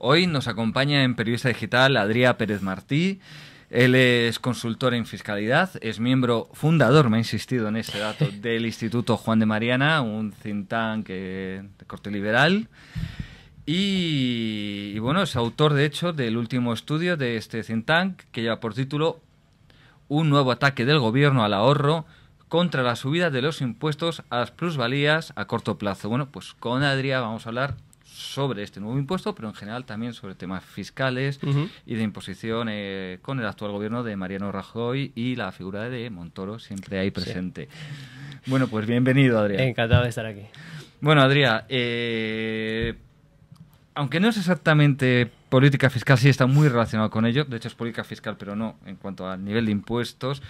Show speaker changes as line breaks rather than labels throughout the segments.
Hoy nos acompaña en Periodista Digital Adrià Pérez Martí. Él es consultor en fiscalidad, es miembro fundador, me ha insistido en ese dato, del Instituto Juan de Mariana, un think tank de corte liberal. Y bueno, es autor, de hecho, del último estudio de este think tank, que lleva por título Un nuevo ataque del gobierno al ahorro contra la subida de los impuestos a las plusvalías a corto plazo. Bueno, pues con Adrià vamos a hablar sobre este nuevo impuesto, pero en general también sobre temas fiscales y de imposición con el actual gobierno de Mariano Rajoy y la figura de Montoro siempre ahí presente. Sí. Bueno, pues bienvenido, Adrià.
Encantado de estar aquí.
Bueno, Adrià, aunque no es exactamente política fiscal, sí está muy relacionado con ello. De hecho, es política fiscal, pero no en cuanto al nivel de impuestos.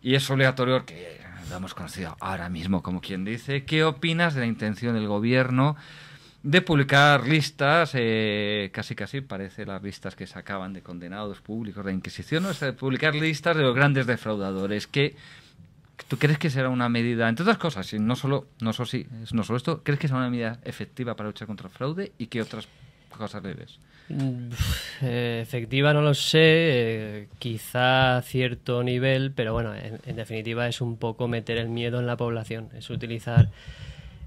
Y es obligatorio, que lo hemos conocido ahora mismo, como quien dice. ¿Qué opinas de la intención del gobierno de publicar listas, casi parece las listas que sacaban de condenados públicos de Inquisición, ¿no? Es de publicar listas de los grandes defraudadores? ¿Tú crees que será una medida, entre otras cosas, no solo esto, crees que será una medida efectiva para luchar contra el fraude, y qué otras cosas le ves?
Efectiva no lo sé, quizá a cierto nivel, pero bueno, en definitiva es un poco meter el miedo en la población, es utilizar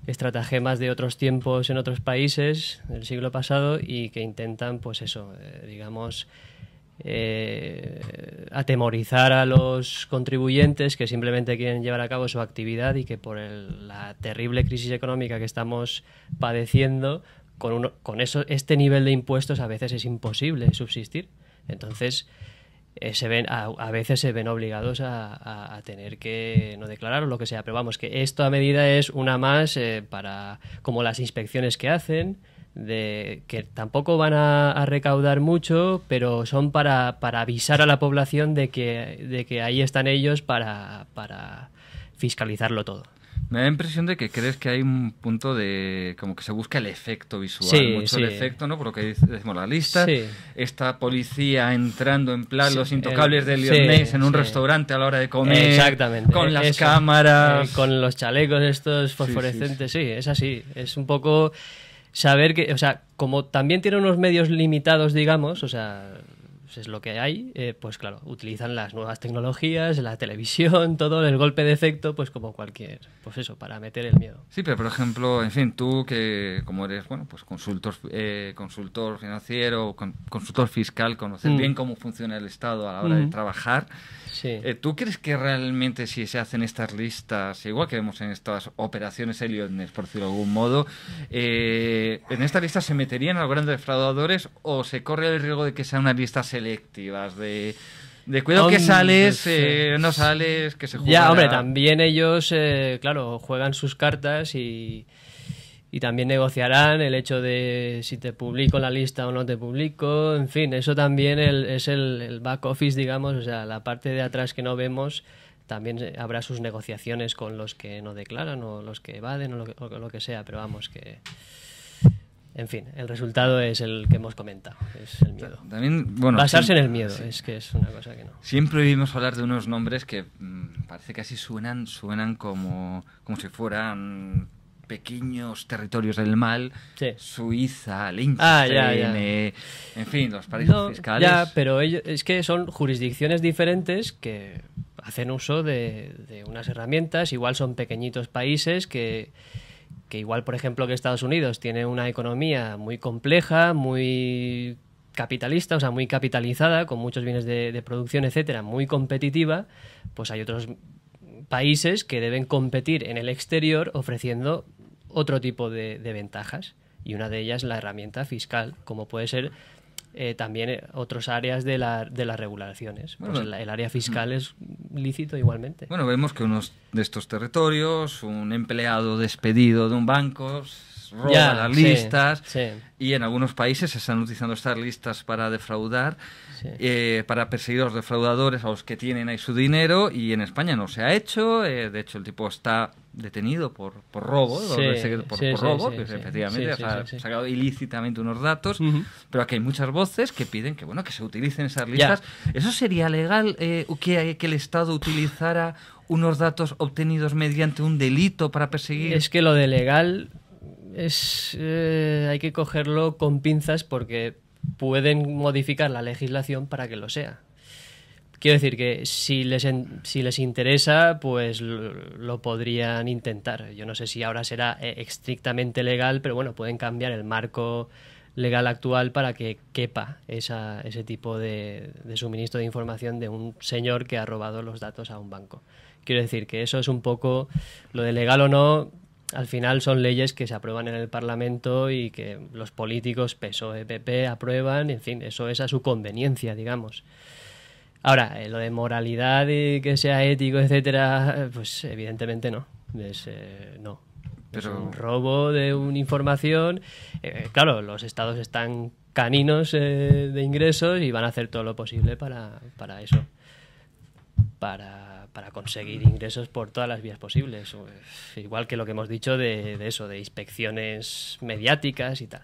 estratagemas de otros tiempos en otros países del siglo pasado y que intentan, pues eso, digamos, atemorizar a los contribuyentes que simplemente quieren llevar a cabo su actividad y que por la terrible crisis económica que estamos padeciendo, con este nivel de impuestos a veces es imposible subsistir. Entonces a veces se ven obligados a tener que no declarar o lo que sea, pero vamos, que esto a medida es una más para, como las inspecciones que hacen, que tampoco van a recaudar mucho, pero son para avisar a la población de que ahí están ellos para fiscalizarlo todo.
Me da la impresión de que crees que hay un punto de como que se busca el efecto visual, el efecto, ¿no? Por lo que decimos las listas, esta policía entrando en plan los intocables de Lyonés en un restaurante a la hora de comer,
exactamente,
con las cámaras,
con los chalecos estos fosforescentes, sí, es así, es un poco saber que, o sea, como también tiene unos medios limitados, digamos, o sea, es lo que hay, pues claro, utilizan las nuevas tecnologías, la televisión, todo el golpe de efecto, pues como cualquier, pues eso, para meter el miedo.
Sí, pero por ejemplo, en fin, tú que como eres, bueno, pues consultor financiero, consultor fiscal, conoces bien cómo funciona el Estado a la hora de trabajar.
Sí.
¿Tú crees que realmente si se hacen estas listas, igual que vemos en estas operaciones Lyonés, por decirlo de algún modo, en estas listas se meterían a los grandes defraudadores, o se corre el riesgo de que sean unas listas selectivas de cuidado que sales, no sales, que se juega?
Ya, hombre, también ellos, claro, juegan sus cartas y también negociarán el hecho de si te publico la lista o no te publico, en fin, eso también es el back office, digamos, o sea, la parte de atrás que no vemos, también habrá sus negociaciones con los que no declaran o los que evaden o lo que sea, pero vamos, que en fin, el resultado es el que hemos comentado, es el miedo.
También, bueno,
basarse en el miedo, es que es una cosa que no.
Siempre oímos hablar de unos nombres que parece que así suenan como si furan pequeños territorios del mal, Suiza, Liechtenstein, en fin, los paraísos fiscales.
Ya, pero es que son jurisdicciones diferentes que hacen uso de unas herramientas, igual son pequeñitos países que igual, por ejemplo, que Estados Unidos tiene una economía muy compleja, muy capitalista, o sea, muy capitalizada, con muchos bienes de producción, etcétera, muy competitiva, pues hay otros países que deben competir en el exterior ofreciendo otro tipo de ventajas, y una de ellas la herramienta fiscal, como puede ser también otras áreas de las regulaciones. Bueno, pues el área fiscal es lícito igualmente.
Bueno, vemos que unos de estos territorios, un empleado despedido de un banco roba las listas, y en algunos países se están utilizando estas listas para defraudar, para perseguir a los defraudadores, a los que tienen ahí su dinero, y en España no se ha hecho. De hecho, el tipo está detenido por robo, efectivamente ha sacado ilícitamente unos datos, pero aquí hay muchas voces que piden que se utilicen esas listas. ¿Eso sería legal, que el Estado utilizara unos datos obtenidos mediante un delito para perseguir?
Es que lo de legal hay que cogerlo con pinzas, porque pueden modificar la legislación para que lo sea. Quiero decir que si les interesa, pues lo podrían intentar. Yo no sé si ahora será estrictamente legal, pero bueno, pueden cambiar el marco legal actual para que quepa ese tipo de suministro de información de un señor que ha robado los datos a un banco. Quiero decir que eso es un poco, lo de legal o no, al final son leyes que se aprueban en el Parlamento y que los políticos PSOE, PP aprueban, en fin, eso es a su conveniencia, digamos. Ahora, lo de moralidad y que sea ético, etcétera, pues evidentemente no. No. Pero... es un robo de una información. Claro, los estados están caninos de ingresos y van a hacer todo lo posible para eso. Para conseguir ingresos por todas las vías posibles. Igual que lo que hemos dicho de eso, de inspecciones mediáticas y tal.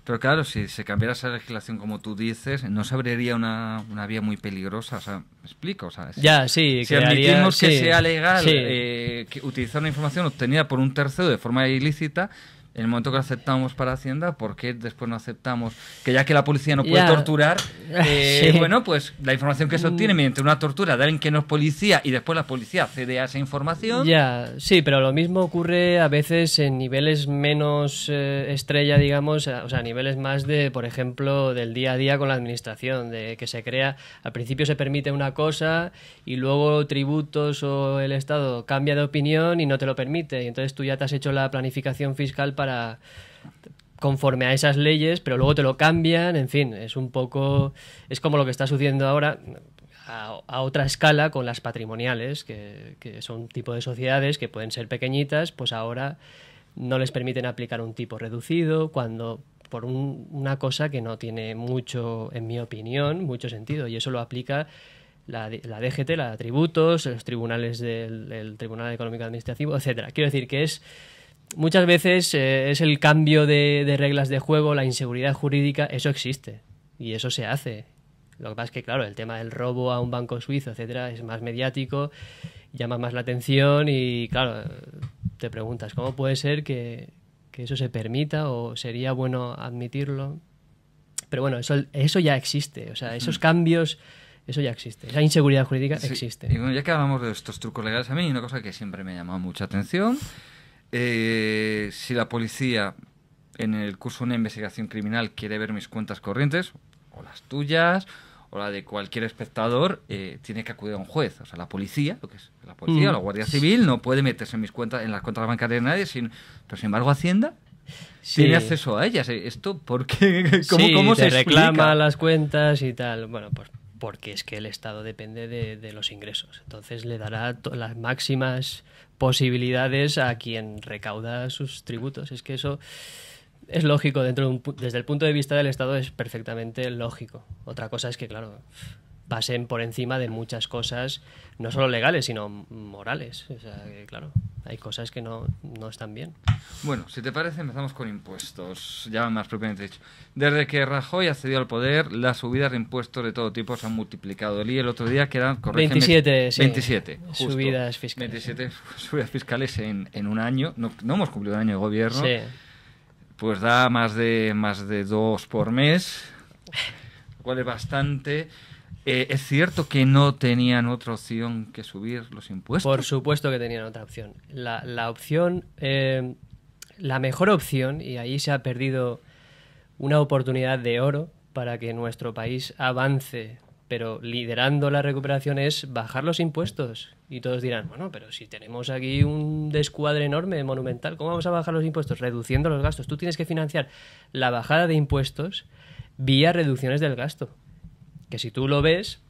Pero claro, si se cambiara esa legislación como tú dices, no se abriría una vía muy peligrosa. O sea, ¿me explico? O sea, si admitimos que sea legal que utilizar una información obtenida por un tercero de forma ilícita, en el momento que lo aceptamos para Hacienda, ¿por qué después no aceptamos que ya que la policía no puede torturar, bueno, pues la información que se obtiene mediante una tortura de alguien que no es policía y después la policía accede a esa información?
Sí, pero lo mismo ocurre a veces en niveles menos estrella, digamos, o sea, niveles más de, por ejemplo, del día a día con la administración, de que se crea, al principio se permite una cosa y luego tributos o el Estado cambia de opinión y no te lo permite, y entonces tú ya te has hecho la planificación fiscal conforme a esas leyes, pero luego te lo cambian, en fin, es un poco, es como lo que está sucediendo ahora a otra escala con las patrimoniales, que son un tipo de sociedades que pueden ser pequeñitas, pues ahora no les permiten aplicar un tipo reducido cuando por una cosa que no tiene mucho, en mi opinión, mucho sentido, y eso lo aplica la DGT, la de tributos, los tribunales del Tribunal Económico Administrativo, etcétera. Quiero decir que muchas veces es el cambio de reglas de juego, la inseguridad jurídica, eso existe y eso se hace. Lo que pasa es que, claro, el tema del robo a un banco suizo, etcétera, es más mediático, llama más la atención y, claro, te preguntas, ¿cómo puede ser que eso se permita o sería bueno admitirlo? Pero bueno, eso ya existe, o sea, esos cambios... Eso ya existe. Esa inseguridad jurídica existe.
Y bueno, ya que hablamos de estos trucos legales, a mí hay una cosa que siempre me ha llamado mucha atención. Si la policía en el curso de una investigación criminal quiere ver mis cuentas corrientes, o las tuyas, o la de cualquier espectador, tiene que acudir a un juez. O sea, la policía, o la Guardia Civil, no puede meterse en las cuentas bancarias de nadie, pero sin embargo Hacienda tiene acceso a ellas. ¿Esto por qué? ¿Cómo se explica?
Reclama las cuentas y tal. Bueno, pues porque es que el Estado depende de los ingresos. Entonces le dará las máximas posibilidades a quien recauda sus tributos. Es que eso es lógico desde el punto de vista del Estado, es perfectamente lógico. Otra cosa es que, claro, pasen por encima de muchas cosas, no solo legales, sino morales. O sea, que, claro, hay cosas que no están bien.
Bueno, si te parece, empezamos con impuestos, ya más propiamente dicho. Desde que Rajoy accedió al poder, las subidas de impuestos de todo tipo se han multiplicado. Leí el otro día que eran,
27, sí.
27, justo.
Subidas fiscales.
27 subidas fiscales en un año. No hemos cumplido un año de gobierno.
Sí.
Pues da más de 2 por mes, lo cual es bastante. ¿Es cierto que no tenían otra opción que subir los impuestos?
Por supuesto que tenían otra opción. La opción, la mejor opción, y ahí se ha perdido una oportunidad de oro para que nuestro país avance, pero liderando la recuperación, es bajar los impuestos. Y todos dirán, bueno, pero si tenemos aquí un descuadre enorme, monumental, ¿cómo vamos a bajar los impuestos? Reduciendo los gastos. Tú tienes que financiar la bajada de impuestos vía reducciones del gasto. Que si tú lo ves,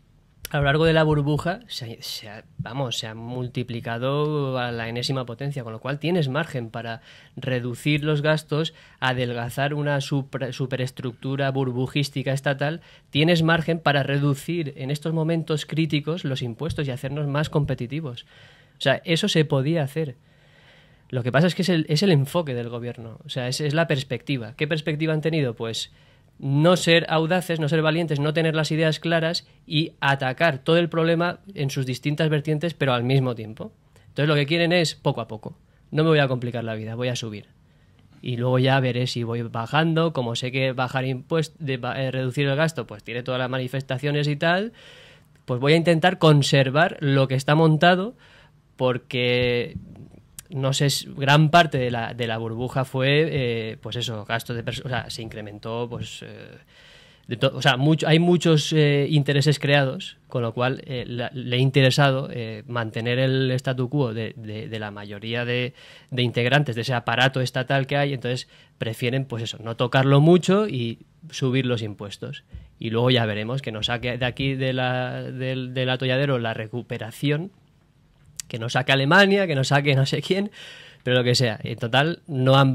a lo largo de la burbuja se ha multiplicado a la enésima potencia, con lo cual tienes margen para reducir los gastos, adelgazar una superestructura burbujística estatal, tienes margen para reducir en estos momentos críticos los impuestos y hacernos más competitivos. O sea, eso se podía hacer. Lo que pasa es que es el enfoque del gobierno, o sea, es la perspectiva. ¿Qué perspectiva han tenido? Pues no ser audaces, no ser valientes, no tener las ideas claras y atacar todo el problema en sus distintas vertientes, pero al mismo tiempo. Entonces lo que quieren es poco a poco. No me voy a complicar la vida, voy a subir. y luego ya veré si voy bajando. Como sé que bajar impuestos, reducir el gasto, pues tiene todas las manifestaciones y tal, pues voy a intentar conservar lo que está montado, porque no sé, gran parte de la burbuja fue, pues eso, gastos de personas, o sea, se incrementó, pues, o sea, hay muchos intereses creados, con lo cual le ha interesado mantener el statu quo de la mayoría de integrantes de ese aparato estatal que hay. Entonces prefieren, pues eso, no tocarlo mucho y subir los impuestos. Y luego ya veremos que nos saque de aquí del atolladero la recuperación, que nos saque Alemania, que nos saque no sé quién, pero lo que sea. En total, no han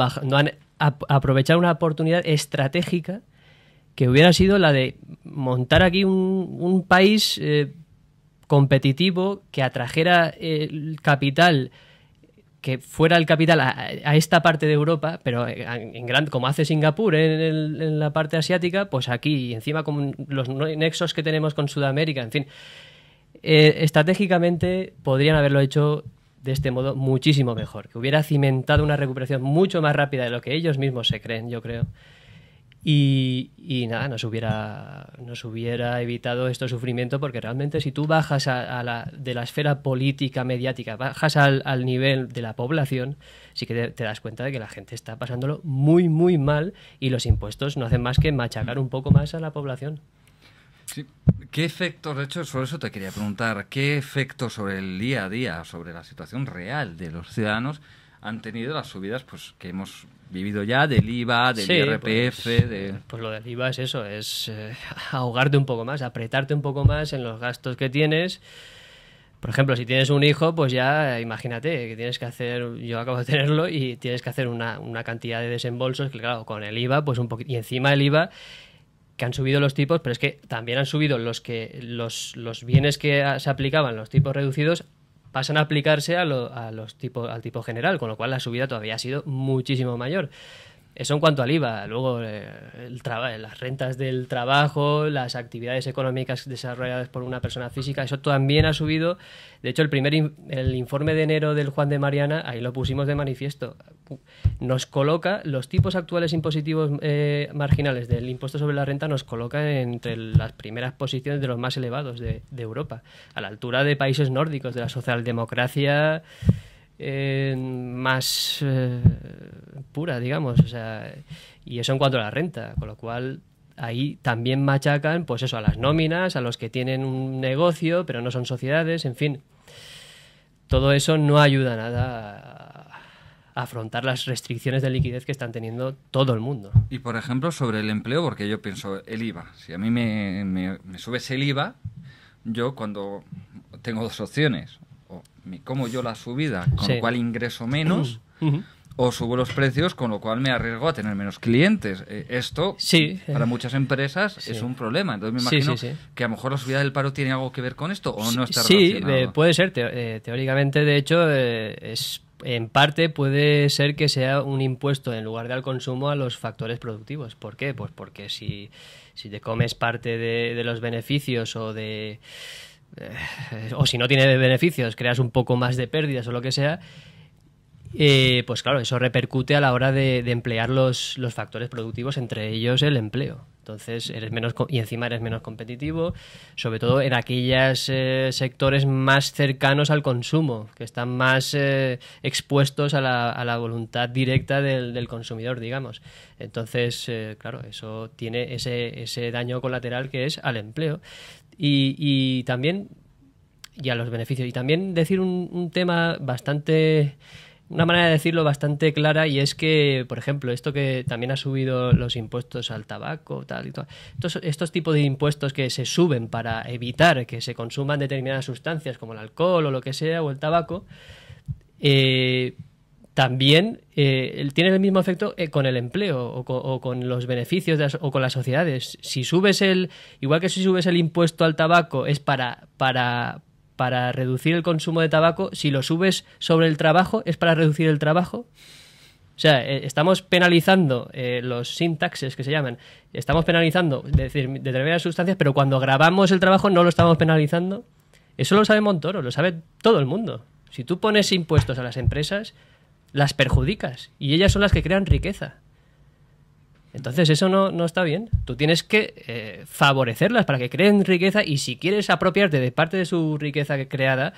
aprovechado una oportunidad estratégica que hubiera sido la de montar aquí un país competitivo, que atrajera el capital, que fuera el capital a esta parte de Europa, pero como hace Singapur en la parte asiática, pues aquí, y encima con los nexos que tenemos con Sudamérica, en fin, estratégicamente podrían haberlo hecho de este modo muchísimo mejor, que hubiera cimentado una recuperación mucho más rápida de lo que ellos mismos se creen, yo creo. Y nada, nos hubiera evitado este sufrimiento, porque realmente si tú bajas de la esfera política, mediática, bajas al nivel de la población, sí que te das cuenta de que la gente está pasándolo muy, muy mal, y los impuestos no hacen más que machacar un poco más a la población.
Sí. ¿Qué efectos, de hecho, sobre eso te quería preguntar, qué efectos sobre el día a día, sobre la situación real de los ciudadanos han tenido las subidas, pues, que hemos vivido ya, del IVA, del IRPF?
Pues lo del IVA es eso, es ahogarte un poco más, apretarte un poco más en los gastos que tienes. Por ejemplo, si tienes un hijo, pues ya imagínate que tienes que hacer, yo acabo de tenerlo, y tienes que hacer una cantidad de desembolsos, que claro, con el IVA, pues un poquito, y encima del IVA, que han subido los tipos, pero es que también han subido los bienes que se aplicaban, los tipos reducidos, pasan a aplicarse al tipo general, con lo cual la subida todavía ha sido muchísimo mayor. Eso en cuanto al IVA. Luego las rentas del trabajo, las actividades económicas desarrolladas por una persona física, eso también ha subido. De hecho, el informe de enero del Juan de Mariana, ahí lo pusimos de manifiesto, nos coloca los tipos actuales impositivos marginales del impuesto sobre la renta, nos coloca entre las primeras posiciones de los más elevados de Europa, a la altura de países nórdicos, de la socialdemocracia más pura, digamos, o sea, y eso en cuanto a la renta, con lo cual ahí también machacan, pues eso, a las nóminas, a los que tienen un negocio pero no son sociedades, en fin, todo eso no ayuda nada a afrontar las restricciones de liquidez que están teniendo todo el mundo.
Y por ejemplo, sobre el empleo, porque yo pienso, el IVA, si a mí me subes el IVA, yo cuando tengo dos opciones, como yo la subida, con lo cual ingreso menos, o subo los precios, con lo cual me arriesgo a tener menos clientes. Esto, para muchas empresas, es un problema. Entonces me imagino que a lo mejor la subida del paro tiene algo que ver con esto, o no está relacionado.
Sí, puede ser. Teóricamente, de hecho, en parte puede ser que sea un impuesto en lugar de al consumo a los factores productivos. ¿Por qué? Pues porque si te comes parte de los beneficios o si no tiene beneficios, creas un poco más de pérdidas o lo que sea, pues claro, eso repercute a la hora de emplear los factores productivos, entre ellos el empleo. Entonces y encima eres menos competitivo, sobre todo en aquellos sectores más cercanos al consumo, que están más expuestos a la voluntad directa del consumidor, digamos. Entonces, claro, eso tiene ese daño colateral que es al empleo. Y también, y a los beneficios. Y también decir un tema bastante, una manera de decirlo bastante clara, y es que, por ejemplo, esto que también ha subido los impuestos al tabaco, tal y tal, estos tipos de impuestos que se suben para evitar que se consuman determinadas sustancias como el alcohol o lo que sea, o el tabaco, también tienen el mismo efecto con el empleo o con los beneficios o con las sociedades. Igual que si subes el impuesto al tabaco es para reducir el consumo de tabaco, si lo subes sobre el trabajo es para reducir el trabajo. O sea, estamos penalizando los sin taxes, que se llaman. Estamos penalizando determinadas sustancias, pero cuando grabamos el trabajo no lo estamos penalizando. Eso lo sabe Montoro, lo sabe todo el mundo. Si tú pones impuestos a las empresas, las perjudicas y ellas son las que crean riqueza. Entonces eso no está bien. Tú tienes que favorecerlas para que creen riqueza, y si quieres apropiarte de parte de su riqueza creada,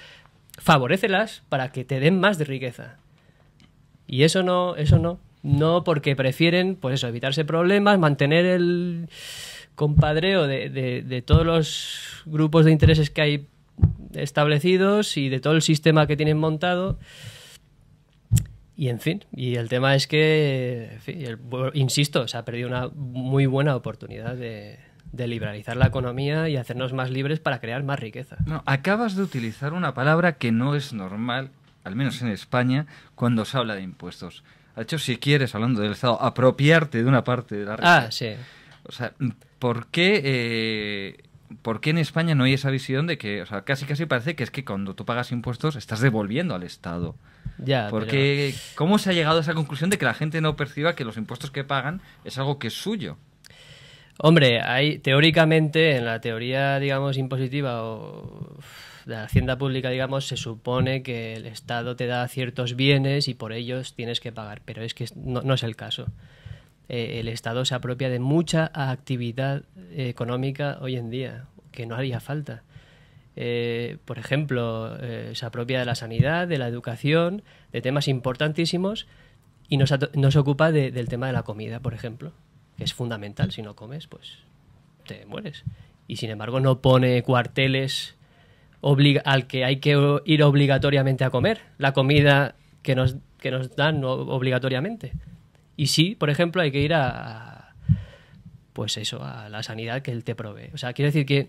favorécelas para que te den más de riqueza. Y eso no. No, porque prefieren, pues eso, evitarse problemas, mantener el compadreo de todos los grupos de intereses que hay establecidos y de todo el sistema que tienen montado. Y en fin, y el tema es que, en fin, insisto, se ha perdido una muy buena oportunidad de liberalizar la economía y hacernos más libres para crear más riqueza.
No, acabas de utilizar una palabra que no es normal, al menos en España, cuando se habla de impuestos. De hecho, si quieres, hablando del Estado, apropiarte de una parte de la riqueza.
Ah, sí.
O sea, ¿por qué en España no hay esa visión de que, o sea, casi parece que es que cuando tú pagas impuestos estás devolviendo al Estado?
Ya,
porque ¿cómo se ha llegado a esa conclusión de que la gente no perciba que los impuestos que pagan es algo que es suyo?
Hombre, hay teóricamente, en la teoría, digamos, impositiva o de la hacienda pública, digamos, se supone que el Estado te da ciertos bienes y por ellos tienes que pagar, pero es que no es el caso. El Estado se apropia de mucha actividad económica hoy en día, que no haría falta. Por ejemplo, se apropia de la sanidad, de la educación, de temas importantísimos, y no se ocupa del tema de la comida, por ejemplo, que es fundamental. Si no comes, pues te mueres. Y sin embargo no pone cuarteles al que hay que ir obligatoriamente a comer la comida que nos dan obligatoriamente. Y sí, por ejemplo, hay que ir pues eso, a la sanidad que él te provee. O sea, quiero decir que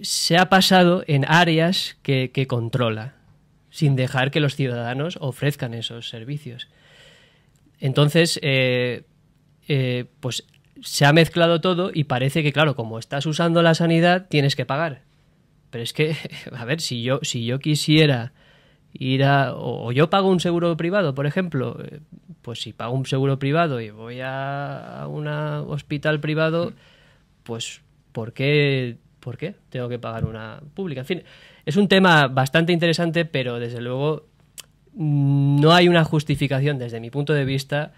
se ha pasado en áreas que controla, sin dejar que los ciudadanos ofrezcan esos servicios. Entonces, pues se ha mezclado todo y parece que, claro, como estás usando la sanidad, tienes que pagar. Pero es que, a ver, si yo quisiera ir o yo pago un seguro privado, por ejemplo, pues si pago un seguro privado y voy a un hospital privado, pues ¿por qué tengo que pagar una pública? En fin, es un tema bastante interesante, pero desde luego no hay una justificación desde mi punto de vista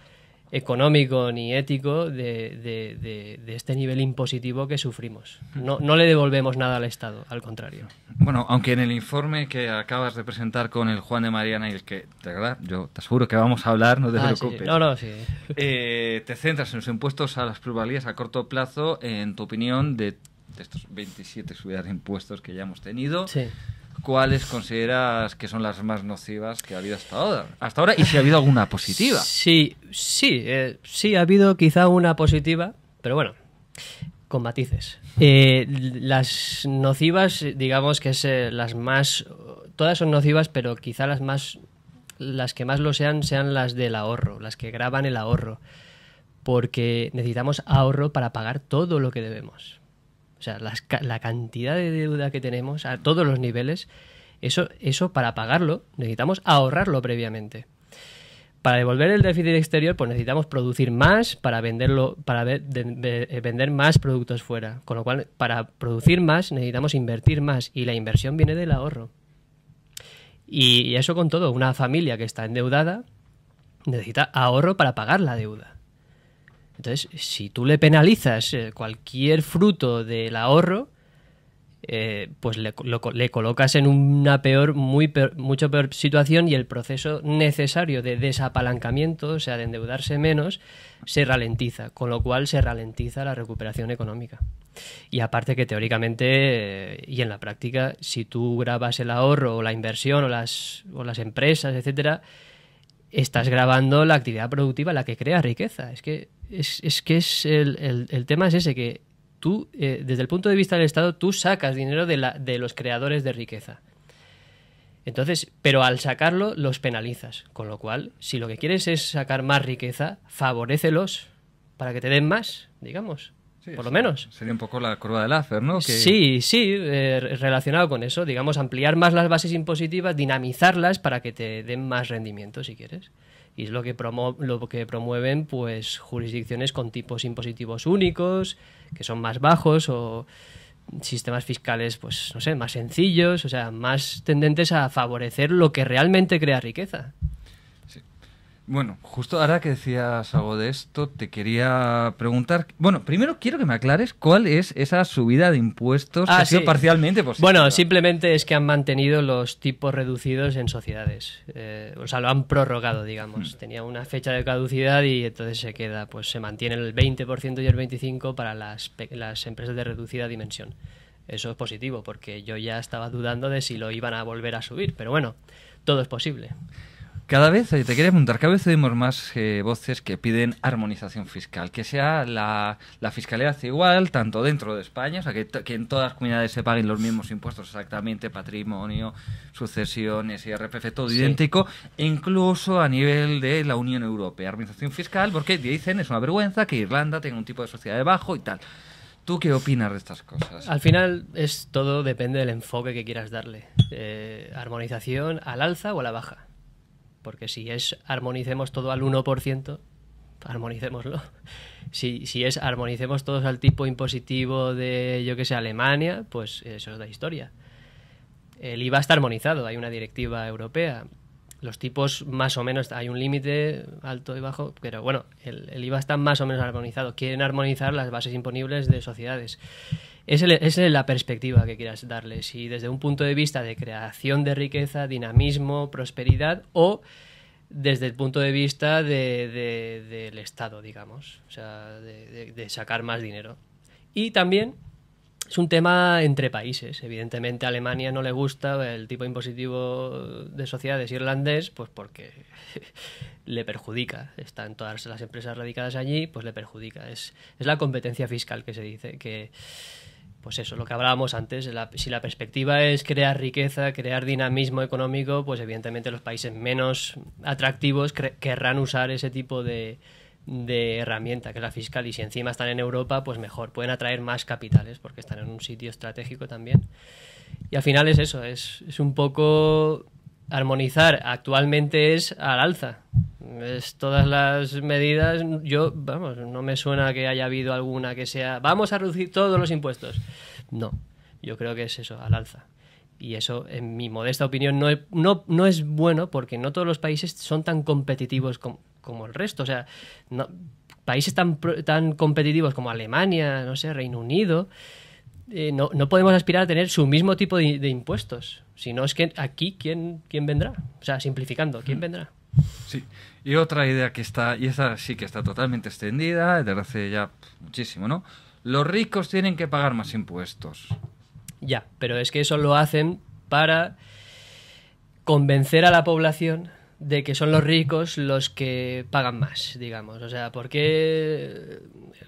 económico ni ético de este nivel impositivo que sufrimos. No le devolvemos nada al Estado, al contrario.
Bueno, aunque en el informe que acabas de presentar con el Juan de Mariana, y el que, de verdad, yo te aseguro que vamos a hablar, no te preocupes.
Sí.
Te centras en los impuestos a las plusvalías a corto plazo, en tu opinión, de estos 27 subidas de impuestos que ya hemos tenido.
Sí.
¿Cuáles consideras que son las más nocivas que ha habido hasta ahora? Y si ha habido alguna positiva.
Sí, ha habido quizá una positiva, pero bueno, con matices. Las nocivas, digamos que es las más... Todas son nocivas, pero quizá las que más lo sean las del ahorro, las que gravan el ahorro, porque necesitamos ahorro para pagar todo lo que debemos. O sea, la cantidad de deuda que tenemos a todos los niveles, eso para pagarlo necesitamos ahorrarlo previamente. Para devolver el déficit exterior, pues necesitamos producir más para venderlo, para vender más productos fuera. Con lo cual, para producir más necesitamos invertir más, y la inversión viene del ahorro. Y eso con todo, una familia que está endeudada necesita ahorro para pagar la deuda. Entonces, si tú le penalizas cualquier fruto del ahorro, pues le colocas en una mucho peor situación, y el proceso necesario de desapalancamiento, o sea, de endeudarse menos, se ralentiza, con lo cual se ralentiza la recuperación económica. Y aparte que teóricamente y en la práctica, si tú grabas el ahorro o la inversión o las empresas, etcétera, estás grabando la actividad productiva, la que crea riqueza. Es que el tema es ese, que tú, desde el punto de vista del Estado, tú sacas dinero de los creadores de riqueza. Entonces, pero al sacarlo los penalizas, con lo cual, si lo que quieres es sacar más riqueza, favorécelos para que te den más, digamos, sí, por lo menos.
Sería un poco la curva de Laffer, ¿no?
Sí, relacionado con eso, digamos, ampliar más las bases impositivas, dinamizarlas para que te den más rendimiento, si quieres. Y es lo que promueven pues jurisdicciones con tipos impositivos únicos, que son más bajos, o sistemas fiscales, pues no sé, más sencillos, o sea, más tendentes a favorecer lo que realmente crea riqueza.
Sí. Bueno, justo ahora que decías algo de esto, te quería preguntar... Bueno, primero quiero que me aclares cuál es esa subida de impuestos que ha sido parcialmente positiva.
Bueno, simplemente es que han mantenido los tipos reducidos en sociedades. O sea, lo han prorrogado, digamos. Tenía una fecha de caducidad y entonces se queda, pues se mantiene el 20% y el 25% para las empresas de reducida dimensión. Eso es positivo, porque yo ya estaba dudando de si lo iban a volver a subir. Pero bueno, todo es posible.
Cada vez, te quería preguntar, cada vez oímos más voces que piden armonización fiscal, que sea la fiscalidad igual, tanto dentro de España, o sea, que en todas las comunidades se paguen los mismos impuestos exactamente, patrimonio, sucesiones, IRPF, todo idéntico, e incluso a nivel de la Unión Europea. Armonización fiscal, porque dicen, es una vergüenza que Irlanda tenga un tipo de sociedad de bajo y tal. ¿Tú qué opinas de estas cosas?
Al final todo depende del enfoque que quieras darle. Armonización al alza o a la baja. Porque si es armonicemos todo al 1%, armonicémoslo. Si es armonicemos todos al tipo impositivo de, yo que sé, Alemania, pues eso es la historia. El IVA está armonizado, hay una directiva europea. Los tipos más o menos, hay un límite alto y bajo, pero bueno, el IVA está más o menos armonizado. Quieren armonizar las bases imponibles de sociedades. Esa es la perspectiva que quieras darle. Si desde un punto de vista de creación de riqueza, dinamismo, prosperidad, o desde el punto de vista del Estado, digamos. O sea, de sacar más dinero. Y también es un tema entre países. Evidentemente a Alemania no le gusta el tipo impositivo de sociedades irlandés, pues porque le perjudica. Están todas las empresas radicadas allí, pues le perjudica. Es la competencia fiscal que se dice, que... Pues eso, lo que hablábamos antes, si la perspectiva es crear riqueza, crear dinamismo económico, pues evidentemente los países menos atractivos querrán usar ese tipo de herramienta, que es la fiscal, y si encima están en Europa, pues mejor, pueden atraer más capitales, porque están en un sitio estratégico también. Y al final es eso, es un poco... Armonizar actualmente es al alza. Es todas las medidas. No me suena que haya habido alguna que sea vamos a reducir todos los impuestos. No, yo creo que es eso, al alza. Y eso, en mi modesta opinión, no es bueno, porque no todos los países son tan competitivos como el resto. O sea, países tan competitivos como Alemania, no sé, Reino Unido, no podemos aspirar a tener su mismo tipo de impuestos. Si no, es que aquí, ¿quién vendrá? O sea, simplificando, ¿quién vendrá?
Sí, y otra idea que está, y esa sí que está totalmente extendida, desde hace ya muchísimo, ¿no? Los ricos tienen que pagar más impuestos.
Ya, pero es que eso lo hacen para convencer a la población de que son los ricos los que pagan más, digamos. O sea, ¿por qué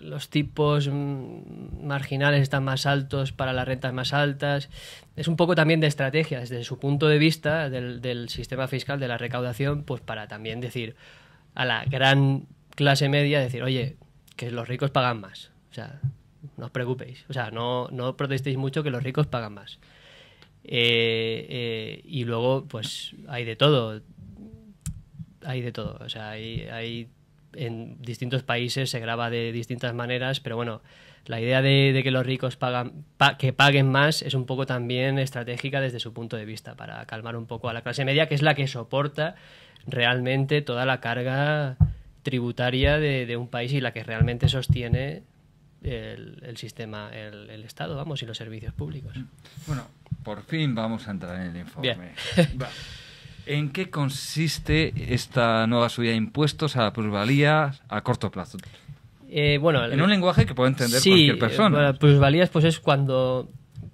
los tipos marginales están más altos para las rentas más altas? Es un poco también de estrategia, desde su punto de vista del sistema fiscal, de la recaudación, pues para también decir a la gran clase media, decir, oye, que los ricos pagan más. O sea, no os preocupéis. O sea, no protestéis mucho, que los ricos pagan más. Y luego, pues, hay de todo. Hay de todo, o sea, hay en distintos países se graba de distintas maneras, pero bueno, la idea de que los ricos que paguen más es un poco también estratégica desde su punto de vista, para calmar un poco a la clase media, que es la que soporta realmente toda la carga tributaria de un país y la que realmente sostiene el sistema, el Estado, vamos, y los servicios públicos.
Bueno, por fin vamos a entrar en el informe.
Bien.
¿En qué consiste esta nueva subida de impuestos a la plusvalía a corto plazo? En un lenguaje que pueda entender cualquier persona.
Bueno, plusvalías pues es cuando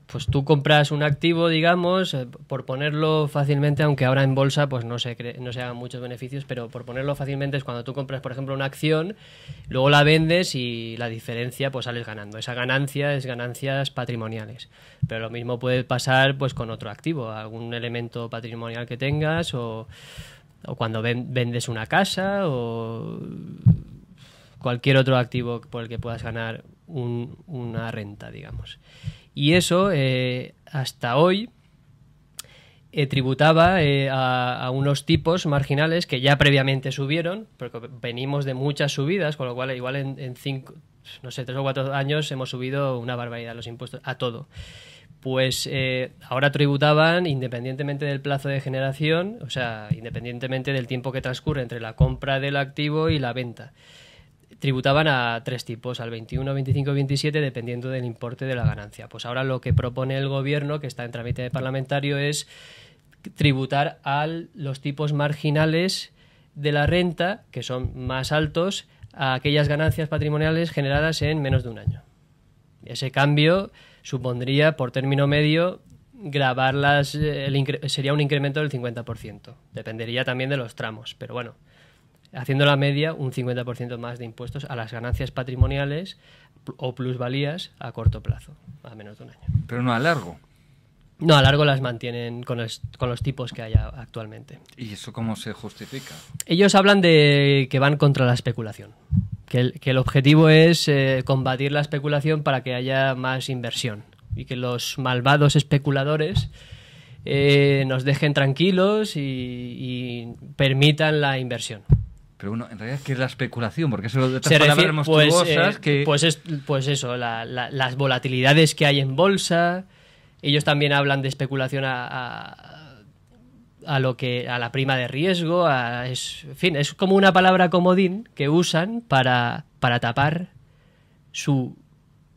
pues tú compras un activo, digamos, por ponerlo fácilmente, aunque ahora en bolsa pues no se hagan muchos beneficios, pero por ponerlo fácilmente es cuando tú compras, por ejemplo, una acción, luego la vendes y la diferencia pues sales ganando. Esa ganancia es ganancias patrimoniales. Pero lo mismo puede pasar pues con otro activo, algún elemento patrimonial que tengas, o cuando vendes una casa, o cualquier otro activo por el que puedas ganar una renta, digamos. Y eso, hasta hoy, tributaba a unos tipos marginales que ya previamente subieron, porque venimos de muchas subidas, con lo cual igual en 3 o 4 años hemos subido una barbaridad los impuestos a todo. Pues ahora tributaban independientemente del plazo de generación, o sea, independientemente del tiempo que transcurre entre la compra del activo y la venta. Tributaban a 3 tipos, al 21, 25 y 27, dependiendo del importe de la ganancia. Pues ahora lo que propone el gobierno, que está en trámite parlamentario, es tributar a los tipos marginales de la renta, que son más altos, a aquellas ganancias patrimoniales generadas en menos de un año. Ese cambio supondría, por término medio, gravarlas, sería un incremento del 50%. Dependería también de los tramos, pero bueno, haciendo la media, un 50% más de impuestos a las ganancias patrimoniales o plusvalías a corto plazo, a menos de un año.
Pero no a largo.
No, a largo las mantienen con los tipos que hay actualmente.
¿Y eso cómo se justifica?
Ellos hablan de que van contra la especulación, que el objetivo es combatir la especulación para que haya más inversión y que los malvados especuladores nos dejen tranquilos y permitan la inversión.
Pero bueno, en realidad, ¿qué es la especulación? Porque eso de otras palabras monstruosas que...
Pues eso, las volatilidades que hay en bolsa. Ellos también hablan de especulación a la prima de riesgo. En fin, es como una palabra comodín que usan para tapar su,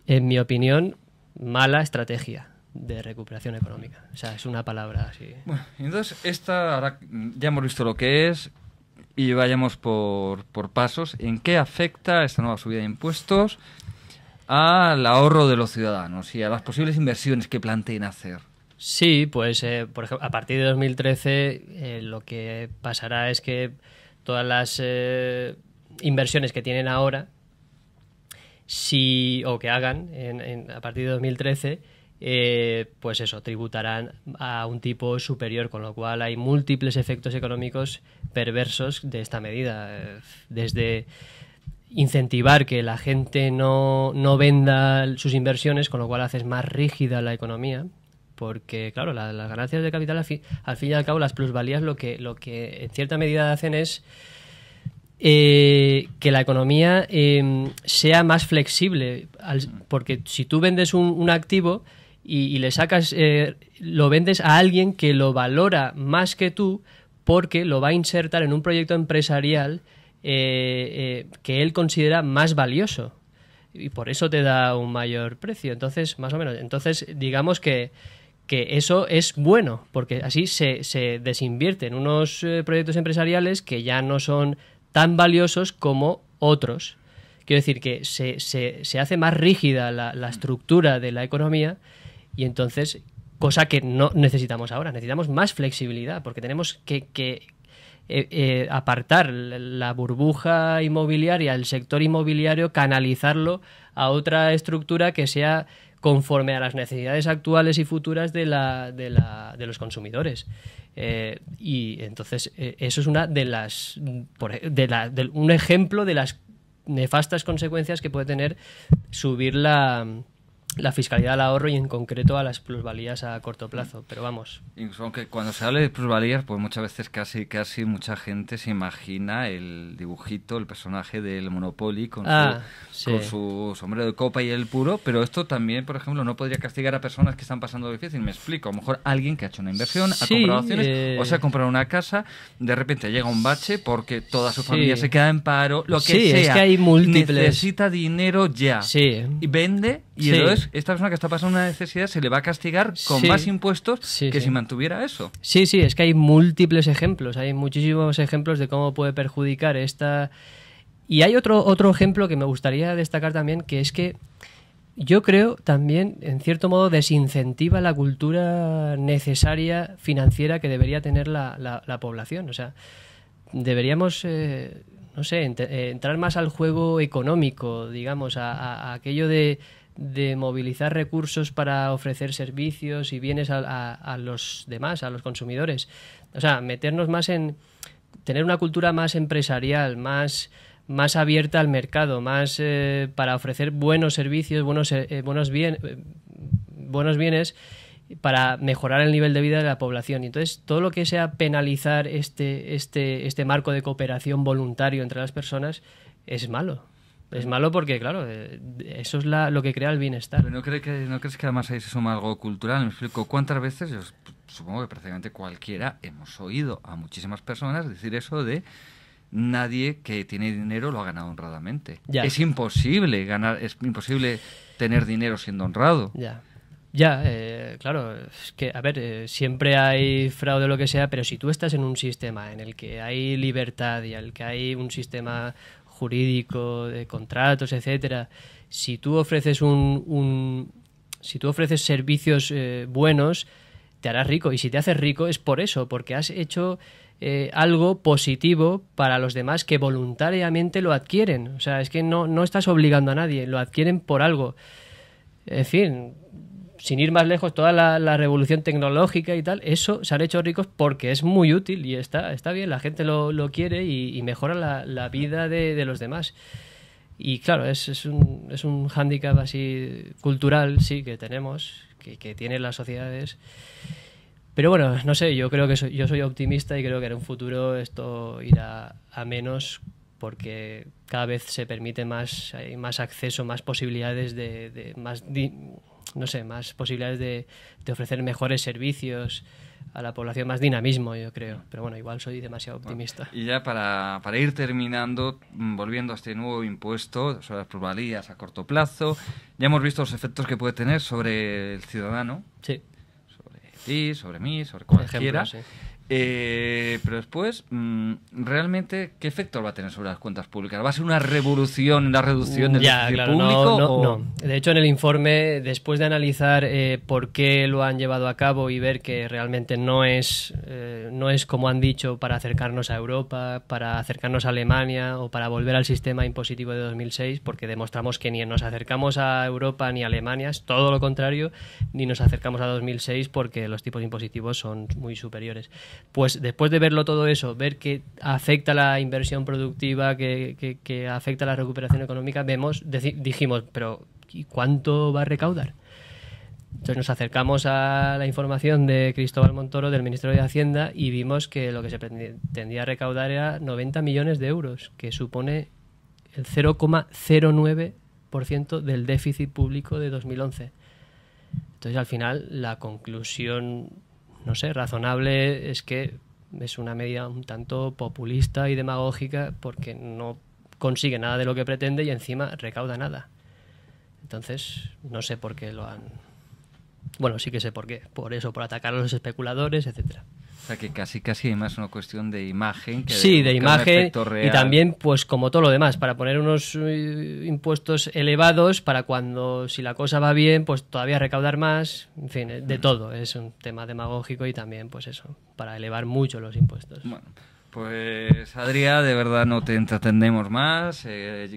en mi opinión, mala estrategia de recuperación económica. O sea, es una palabra así.
Bueno, entonces, ahora ya hemos visto lo que es y vayamos por pasos. ¿En qué afecta esta nueva subida de impuestos al ahorro de los ciudadanos y a las posibles inversiones que planteen hacer?
Sí, pues por ejemplo, a partir de 2013 lo que pasará es que todas las inversiones que tienen ahora, o que hagan a partir de 2013, pues eso, tributarán a un tipo superior, con lo cual hay múltiples efectos económicos perversos de esta medida, desde incentivar que la gente no venda sus inversiones, con lo cual haces más rígida la economía, porque claro, las ganancias de capital al fin y al cabo, las plusvalías lo que en cierta medida hacen es que la economía sea más flexible, porque si tú vendes un activo y le sacas, lo vendes a alguien que lo valora más que tú, porque lo va a insertar en un proyecto empresarial que él considera más valioso y por eso te da un mayor precio. Entonces, más o menos, digamos que eso es bueno, porque así se desinvierte en unos proyectos empresariales que ya no son tan valiosos como otros. Quiero decir que se hace más rígida la estructura de la economía y entonces, cosa que no necesitamos ahora, necesitamos más flexibilidad porque tenemos que apartar la burbuja inmobiliaria, el sector inmobiliario, canalizarlo a otra estructura que sea conforme a las necesidades actuales y futuras de los consumidores. Y entonces eso es un ejemplo de las nefastas consecuencias que puede tener subir la fiscalidad al ahorro y en concreto a las plusvalías a corto plazo, pero vamos.
Incluso aunque cuando se habla de plusvalías, pues muchas veces casi mucha gente se imagina el dibujito, el personaje del Monopoly con su sombrero de copa y el puro, pero esto también, por ejemplo, no podría castigar a personas que están pasando difícil. Me explico, a lo mejor alguien que ha hecho una inversión, ha comprado acciones o se ha comprado una casa, de repente llega un bache porque toda su familia se queda en paro, lo que sea,
es que hay múltiples.
Necesita dinero ya y vende y entonces esta persona que está pasando una necesidad se le va a castigar con más impuestos que si mantuviera eso.
Sí, es que hay múltiples ejemplos, hay muchísimos ejemplos de cómo puede perjudicar esta... Y hay otro ejemplo que me gustaría destacar también, que es que yo creo también, en cierto modo, desincentiva la cultura necesaria financiera que debería tener la población. O sea, deberíamos... no sé, entrar más al juego económico, digamos, a aquello de movilizar recursos para ofrecer servicios y bienes a los demás, a los consumidores. O sea, meternos más en tener una cultura más empresarial, más abierta al mercado, más para ofrecer buenos servicios, buenos bienes para mejorar el nivel de vida de la población. Y entonces, todo lo que sea penalizar este marco de cooperación voluntario entre las personas es malo. Es malo porque, claro, eso es lo que crea el bienestar.
Pero ¿no crees que además ahí se suma algo cultural? Me explico, ¿cuántas veces, yo supongo que prácticamente cualquiera, hemos oído a muchísimas personas decir eso de nadie que tiene dinero lo ha ganado honradamente?
Ya.
Es imposible tener dinero siendo honrado.
Ya, claro, es que, a ver, siempre hay fraude o lo que sea, pero si tú estás en un sistema en el que hay libertad y en el que hay un sistema jurídico de contratos, etcétera, si tú ofreces si tú ofreces servicios buenos, te harás rico, y si te haces rico es por eso, porque has hecho algo positivo para los demás que voluntariamente lo adquieren. O sea, es que no estás obligando a nadie, lo adquieren por algo. En fin, sin ir más lejos, toda la revolución tecnológica y tal, eso se han hecho ricos porque es muy útil y está bien, la gente lo quiere y mejora la vida de los demás. Y claro, es un hándicap así cultural, sí, que tenemos, que tienen las sociedades. Pero bueno, no sé, yo creo que yo soy optimista y creo que en un futuro esto irá a menos, porque cada vez se permite más, hay más acceso, más posibilidades más posibilidades de ofrecer mejores servicios a la población, más dinamismo, yo creo. Pero bueno, igual soy demasiado optimista.
Bueno, y ya para ir terminando, volviendo a este nuevo impuesto sobre las plusvalías a corto plazo, ya hemos visto los efectos que puede tener sobre el ciudadano.
Sí.
Sobre ti, sobre mí, sobre cualquiera.
Ejemplo, sí.
Pero después, ¿realmente qué efecto va a tener sobre las cuentas públicas? ¿Va a ser una revolución en la reducción del déficit público?
No. De hecho, en el informe, después de analizar por qué lo han llevado a cabo y ver que realmente no es como han dicho, para acercarnos a Europa, para acercarnos a Alemania o para volver al sistema impositivo de 2006, porque demostramos que ni nos acercamos a Europa ni a Alemania, es todo lo contrario, ni nos acercamos a 2006 porque los tipos impositivos son muy superiores. Pues después de verlo todo eso, ver que afecta la inversión productiva, que afecta la recuperación económica, dijimos, pero ¿y cuánto va a recaudar? Entonces nos acercamos a la información de Cristóbal Montoro, del Ministerio de Hacienda, y vimos que lo que se pretendía recaudar era 90 millones de euros, que supone el 0,09% del déficit público de 2011. Entonces, al final, la conclusión, no sé, razonable es que es una medida un tanto populista y demagógica, porque no consigue nada de lo que pretende y encima recauda nada. Entonces, no sé por qué lo han... Bueno, sí que sé por qué. Por eso, por atacar a los especuladores, etcétera.
O sea, que casi hay más una cuestión de imagen que
de imagen, y también, pues como todo lo demás, para poner unos impuestos elevados para cuando, si la cosa va bien, pues todavía recaudar más, en fin, de todo. Es un tema demagógico y también, pues eso, para elevar mucho los impuestos.
Bueno, pues Adrià, de verdad no te entretendemos más,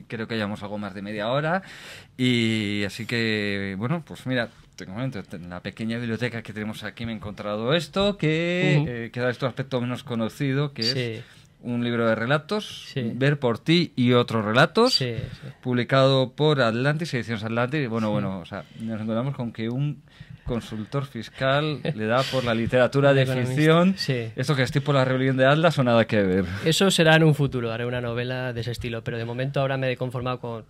creo que llevamos algo más de media hora, y así que, bueno, pues mira, te comento, en la pequeña biblioteca que tenemos aquí me he encontrado esto, que da este aspecto menos conocido, que es un libro de relatos, Ver por ti y otros relatos, publicado por Atlantis, Ediciones Atlantis, y bueno, o sea, nos encontramos con que un consultor fiscal le da por la literatura de ficción. Esto que es tipo La rebelión de Atlas o nada que ver.
Eso será en un futuro, haré una novela de ese estilo, pero de momento ahora me he conformado con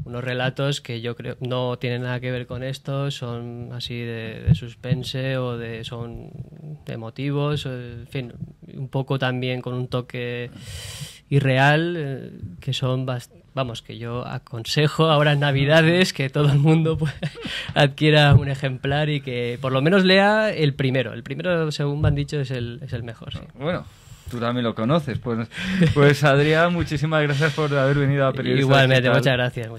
unos relatos que yo creo no tienen nada que ver con esto, son así de suspense o son emotivos, en fin, un poco también con un toque irreal, que son que yo aconsejo ahora en Navidades que todo el mundo adquiera un ejemplar y que por lo menos lea el primero. El primero, según me han dicho, es el mejor. Sí.
Bueno, tú también lo conoces. Pues Adrià, muchísimas gracias por haber venido a Periodistas.
Igualmente, muchas gracias.